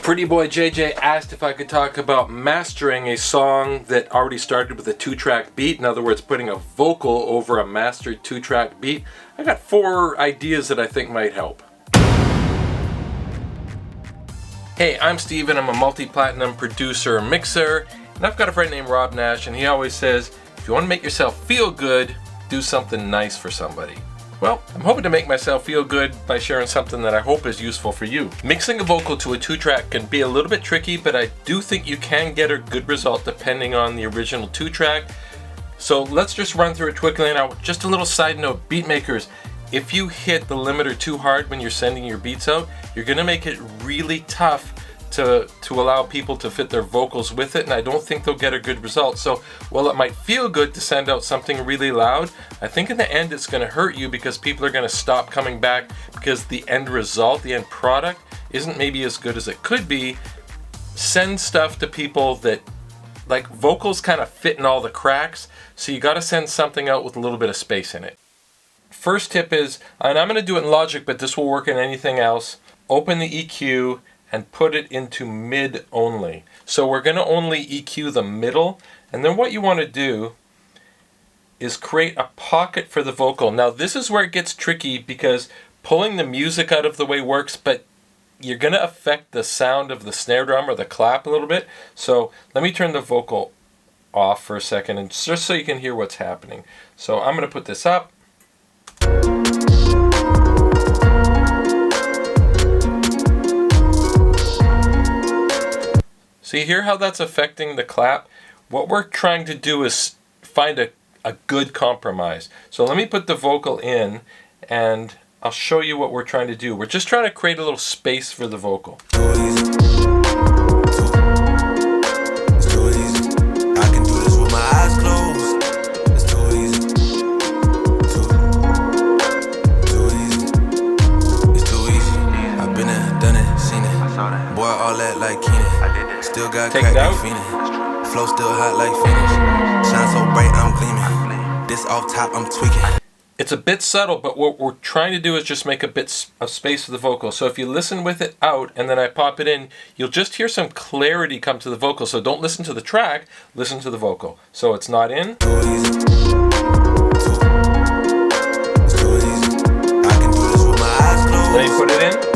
Pretty boy JJ asked if I could talk about mastering a song that already started with a 2-track beat. In other words, putting a vocal over a mastered 2-track beat. I got 4 ideas that I think might help. Hey, I'm Steven. I'm a multi-platinum producer and mixer, and I've got a friend named Rob Nash, and he always says, if you want to make yourself feel good, do something nice for somebody. Well, I'm hoping to make myself feel good by sharing something that I hope is useful for you. Mixing a vocal to a 2-track can be a little bit tricky, but I do think you can get a good result depending on the original 2-track. So let's just run through it quickly. Now, just a little side note, beat makers, if you hit the limiter too hard when you're sending your beats out, you're gonna make it really tough to allow people to fit their vocals with it, and I don't think they'll get a good result. So while it might feel good to send out something really loud, I think in the end it's going to hurt you because people are going to stop coming back because the end result, the end product, isn't maybe as good as it could be. Send stuff to people that, like, vocals kind of fit in all the cracks, so you got to send something out with a little bit of space in it. First tip is, and I'm going to do it in Logic, but this will work in anything else, open the EQ and put it into mid only. So we're going to only EQ the middle, and then what you want to do is create a pocket for the vocal. Now this is where it gets tricky because pulling the music out of the way works, but you're going to affect the sound of the snare drum or the clap a little bit. So let me turn the vocal off for a second, and just so you can hear what's happening. So I'm going to put this up. So you hear how that's affecting the clap? What we're trying to do is find a good compromise. So let me put the vocal in and I'll show you what we're trying to do. We're just trying to create a little space for the vocal. Still got take it out. Flow still hot like Phoenix. Shine so bright I'm gleaming. This off top I'm tweaking. It's a bit subtle, but what we're trying to do is just make a bit of space for the vocal. So if you listen with it out and then I pop it in, you'll just hear some clarity come to the vocal. So don't listen to the track, listen to the vocal. So it's not in. Let me put it in.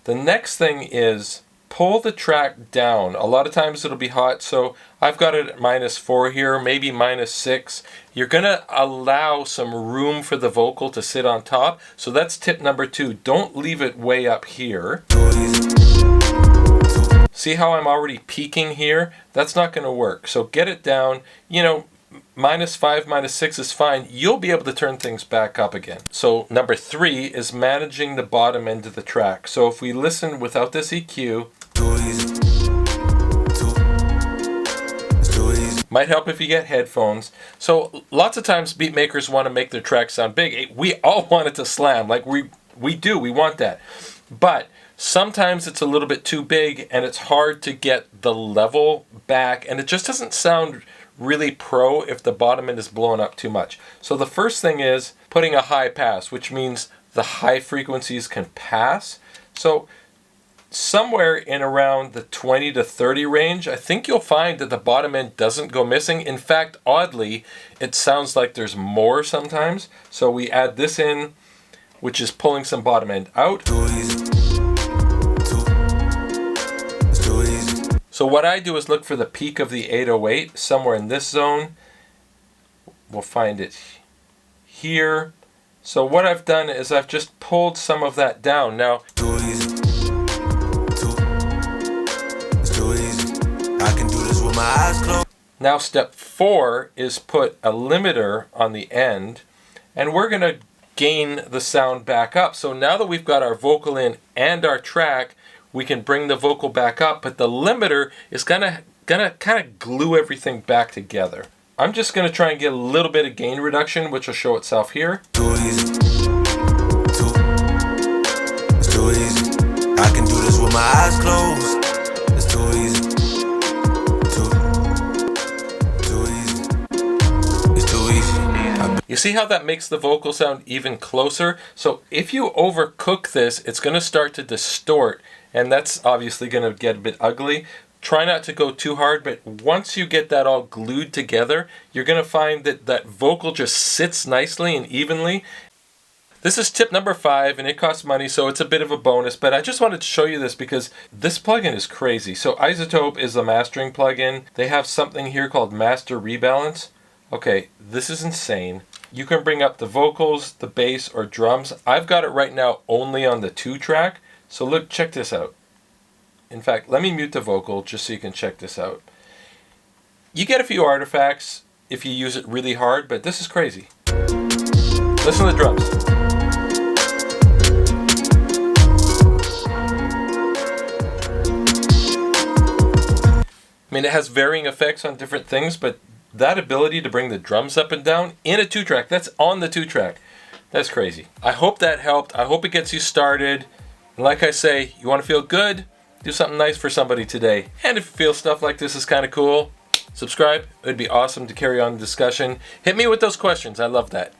The next thing is pull the track down. A lot of times it'll be hot, so I've got it at -4 here, maybe -6. You're gonna allow some room for the vocal to sit on top. So that's tip number 2. Don't leave it way up here. See how I'm already peaking here? That's not gonna work. So get it down, you know, -5, -6 is fine. You'll be able to turn things back up again. So number 3 is managing the bottom end of the track. So if we listen without this EQ, might help if you get headphones. So lots of times beat makers want to make their track sound big. We all want it to slam, like we do, we want that. But sometimes it's a little bit too big and it's hard to get the level back, and it just doesn't sound really pro if the bottom end is blown up too much. So the first thing is putting a high pass, which means the high frequencies can pass. So somewhere in around the 20 to 30 range, I think you'll find that the bottom end doesn't go missing. In fact, oddly, it sounds like there's more sometimes. So we add this in, which is pulling some bottom end out. So what I do is look for the peak of the 808 somewhere in this zone. We'll find it here. So what I've done is I've just pulled some of that down. Now, now step 4 is put a limiter on the end, and we're going to gain the sound back up. So now that we've got our vocal in and our track, we can bring the vocal back up, but the limiter is gonna kind of glue everything back together. I'm just gonna try and get a little bit of gain reduction, which will show itself here. It's too easy. I can do this with my eyes closed. It's too easy. Too easy. It's too easy. You see how that makes the vocal sound even closer? So if you overcook this, it's going to start to distort, and that's obviously going to get a bit ugly. Try not to go too hard, but once you get that all glued together, you're going to find that that vocal just sits nicely and evenly. This is tip number 5, and it costs money, so it's a bit of a bonus, but I just wanted to show you this because this plugin is crazy. So iZotope is the mastering plugin. They have something here called Master Rebalance. Okay, this is insane. You can bring up the vocals, the bass, or drums. I've got it right now only on the 2-track. So look, check this out. In fact, let me mute the vocal just so you can check this out. You get a few artifacts if you use it really hard, but this is crazy. Listen to the drums. I mean, it has varying effects on different things, but that ability to bring the drums up and down in a 2-track, that's on the 2-track. That's crazy. I hope that helped. I hope it gets you started. And like I say, you want to feel good? Do something nice for somebody today. And if you feel stuff like this is kind of cool, subscribe. It would be awesome to carry on the discussion. Hit me with those questions. I love that.